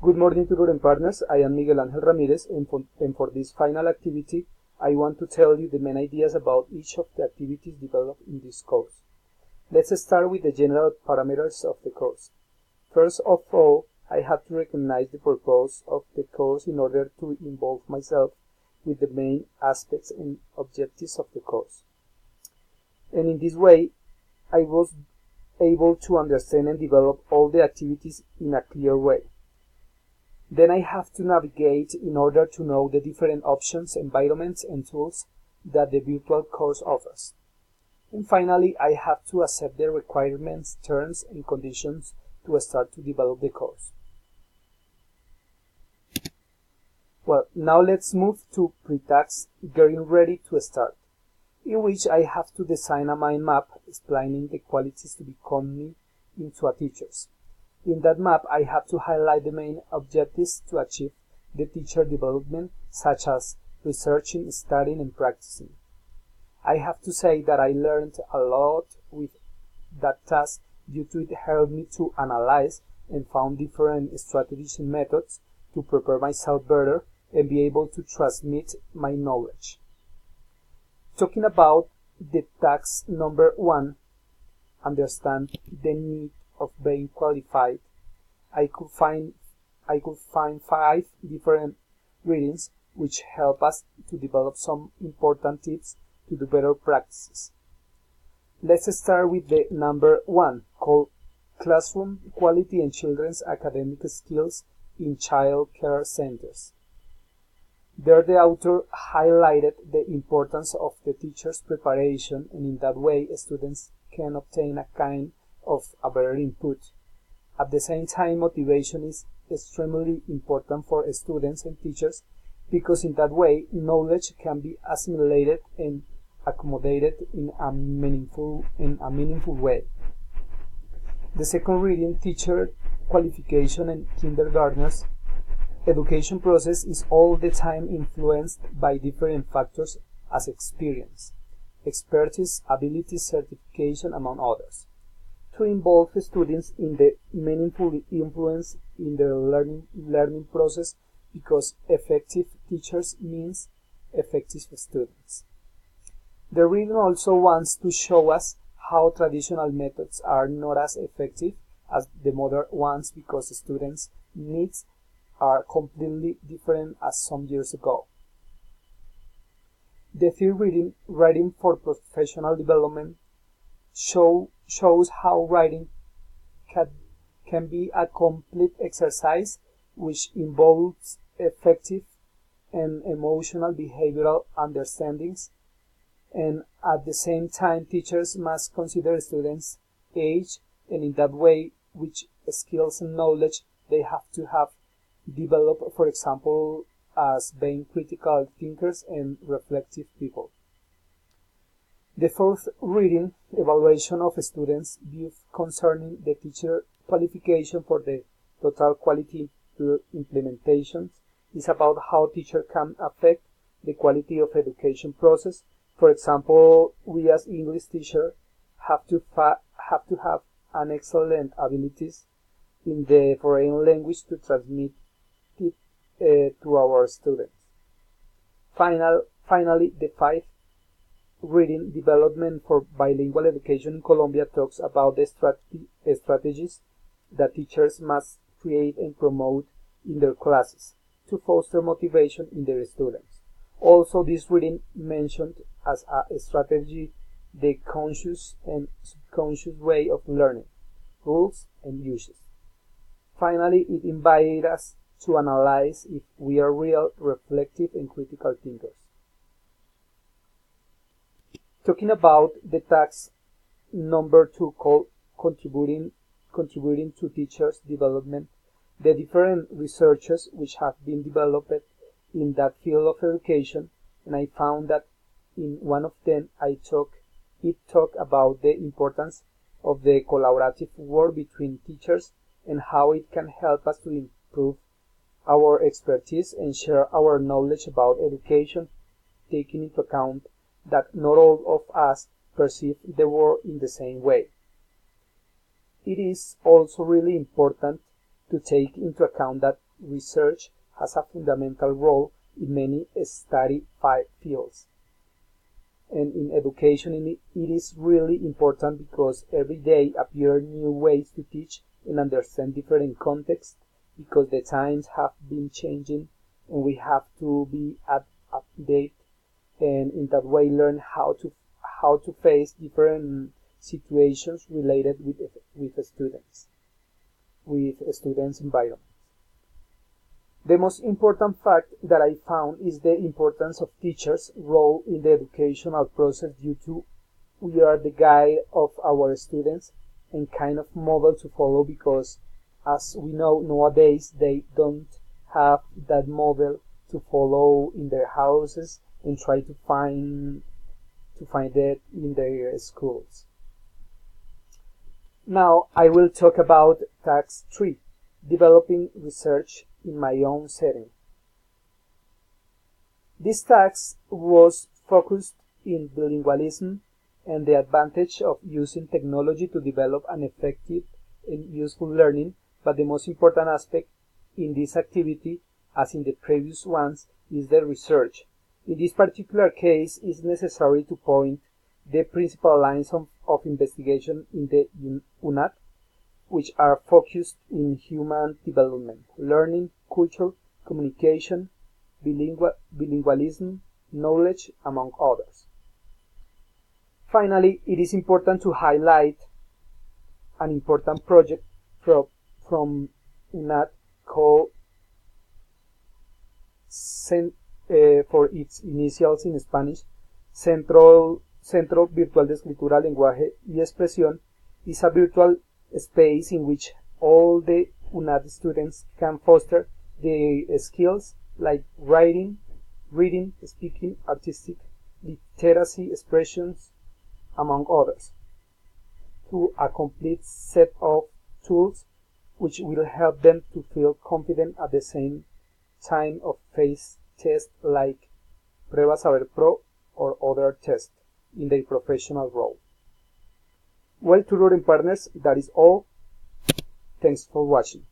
Good morning, tutor and partners. I am Miguel Angel Ramirez, and for this final activity, I want to tell you the main ideas about each of the activities developed in this course. Let's start with the general parameters of the course. First of all, I have to recognize the purpose of the course in order to involve myself with the main aspects and objectives of the course. And in this way, I was able to understand and develop all the activities in a clear way. Then I have to navigate in order to know the different options, environments, and tools that the virtual course offers. And finally, I have to accept the requirements, terms, and conditions to start to develop the course. Well, now let's move to pre-task, getting ready to start, in which I have to design a mind map explaining the qualities to become me into a teacher. In that map, I have to highlight the main objectives to achieve the teacher development, such as researching, studying, and practicing. I have to say that I learned a lot with that task due to it helped me to analyze and found different strategies and methods to prepare myself better and be able to transmit my knowledge. Talking about the task number 1, understand the need of being qualified, I could find 5 different readings which help us to develop some important tips to do better practices. Let's start with the number 1, called Classroom Quality and Children's Academic Skills in Child Care Centers. There the author highlighted the importance of the teacher's preparation, and in that way students can obtain a kind of a better input. At the same time, motivation is extremely important for students and teachers because in that way knowledge can be assimilated and accommodated in a meaningful way. The second reading, Teacher Qualification and Kindergartners. Education process is all the time influenced by different factors as experience, expertise, ability, certification, among others. To involve students in the meaningful influence in their learning process because effective teachers means effective students. The reading also wants to show us how traditional methods are not as effective as the modern ones because students' needs are completely different as some years ago. The third reading, Writing for Professional Development, shows how writing can be a complete exercise which involves effective and emotional behavioral understandings, and at the same time teachers must consider students' age and in that way which skills and knowledge they have to have developed, for example, as being critical thinkers and reflective people. The fourth reading, Evaluation of Students' Views Concerning the Teacher Qualification for the Total Quality Implementation, is about how teacher can affect the quality of education process. For example, we as English teacher have to have an excellent abilities in the foreign language to transmit it to our students. Finally, the fifth reading, Development for Bilingual Education in Colombia, talks about the strategies that teachers must create and promote in their classes to foster motivation in their students. Also, this reading mentioned as a strategy the conscious and subconscious way of learning, rules and uses. Finally, it invited us to analyze if we are real, reflective, and critical thinkers. Talking about the task number 2, called Contributing to Teachers' Development, the different researches which have been developed in that field of education, and I found that in one of them it talked about the importance of the collaborative work between teachers and how it can help us to improve our expertise and share our knowledge about education, taking into account that not all of us perceive the world in the same way. It is also really important to take into account that research has a fundamental role in many study fields. And in education, it is really important because every day appear new ways to teach and understand different contexts, because the times have been changing and we have to be update, and in that way learn how to face different situations related with students environment. The most important fact that I found is the importance of teachers' role in the educational process, due to we are the guide of our students and kind of model to follow, because as we know nowadays they don't have that model to follow in their houses and try to find it in their schools. Now I will talk about task 3, developing research in my own setting. This task was focused in bilingualism and the advantage of using technology to develop an effective and useful learning, but the most important aspect in this activity, as in the previous ones, is the research. In this particular case, it is necessary to point the principal lines of investigation in the UNAT, which are focused in human development, learning, culture, communication, bilingualism, knowledge, among others. Finally, it is important to highlight an important project from UNAT called, for its initials in Spanish, Centro Virtual de Escritura, Lenguaje y Expresión, is a virtual space in which all the UNAT students can foster their skills like writing, reading, speaking, artistic, literacy, expressions, among others, through a complete set of tools which will help them to feel confident at the same time of face tests like Prueba Saber Pro or other tests in their professional role. Well, tutoring partners, that is all. Thanks for watching.